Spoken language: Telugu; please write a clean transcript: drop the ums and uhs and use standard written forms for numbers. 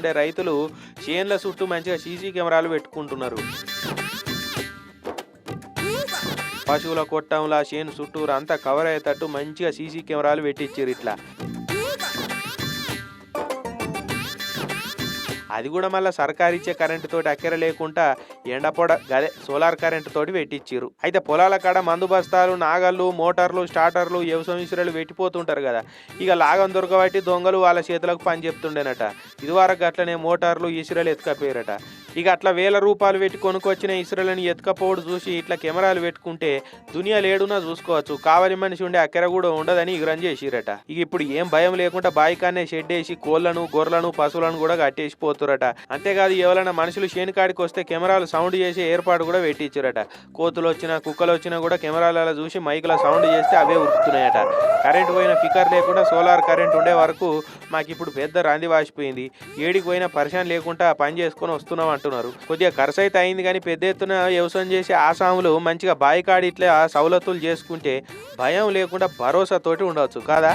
ఉండే రైతులు చేన్ల చుట్టూ మంచిగా సీసీ కెమెరాలు పెట్టుకుంటున్నారు. పశువుల కొట్టంలా చేను చుట్టూరు అంతా కవర్ అయ్యేటట్టు మంచిగా సీసీ కెమెరాలు పెట్టించారు ఇట్లా. అది కూడా మళ్ళీ సర్కారు ఇచ్చే కరెంటు తోటి అక్కర లేకుండా ఎండపొడ గదే సోలార్ కరెంటు తోటి పెట్టించారు. అయితే పొలాల కాడ మందు బస్తాలు, నాగళ్ళు, మోటార్లు, స్టార్టర్లు, వ్యవసాయ ఇసురలు పెట్టిపోతుంటారు కదా. ఇక లాగం దొరకబట్టి దొంగలు వాళ్ళ చేతులకు పని చెప్తుండేనట. ఇదివరకు అట్లనే మోటార్లు, ఇసురలు ఎత్తుకపోయారట. ఇక అట్లా ₹1000 పెట్టి కొనుక్కొచ్చిన ఇసురలను ఎత్తుకపోవడు చూసి ఇట్లా కెమెరాలు పెట్టుకుంటే దునియా లేడునా చూసుకోవచ్చు. కావలి మనిషి ఉండే అక్కర కూడా ఉండదని ఇగురం చేసిరట. ఇక ఇప్పుడు ఏం భయం లేకుండా బాయికాన్నే షెడ్ వేసి కోళ్లను, గొర్రెలను, పశువులను కూడా కట్టేసిపోతురట. అంతేకాదు ఎవరైనా మనుషులు చేనుకాడికి వస్తే కెమెరాలు సౌండ్ చేసే ఏర్పాటు కూడా పెట్టించారట. కోతులు వచ్చినా, కుక్కలు వచ్చినా కూడా కెమెరాలలో చూసి మైకుల సౌండ్ చేస్తే అవే ఉరుకుతున్నాయట. కరెంటు పోయిన ఫికర్ లేకుండా సోలార్ కరెంట్ ఉండే వరకు మాకు ఇప్పుడు పెద్ద రంది వాసిపోయింది. ఏడికి పోయినా పరిశాన్ లేకుండా పని చేసుకొని వస్తున్నాం అంటున్నారు. కొద్దిగా ఖర్చు అయితే అయింది కానీ పెద్ద ఎత్తున వ్యవసాయం చేసే ఆసాములు మంచిగా బాయికాడి ఇట్లా సవలతులు చేసుకుంటే భయం లేకుండా భరోసాతోటి ఉండవచ్చు కాదా.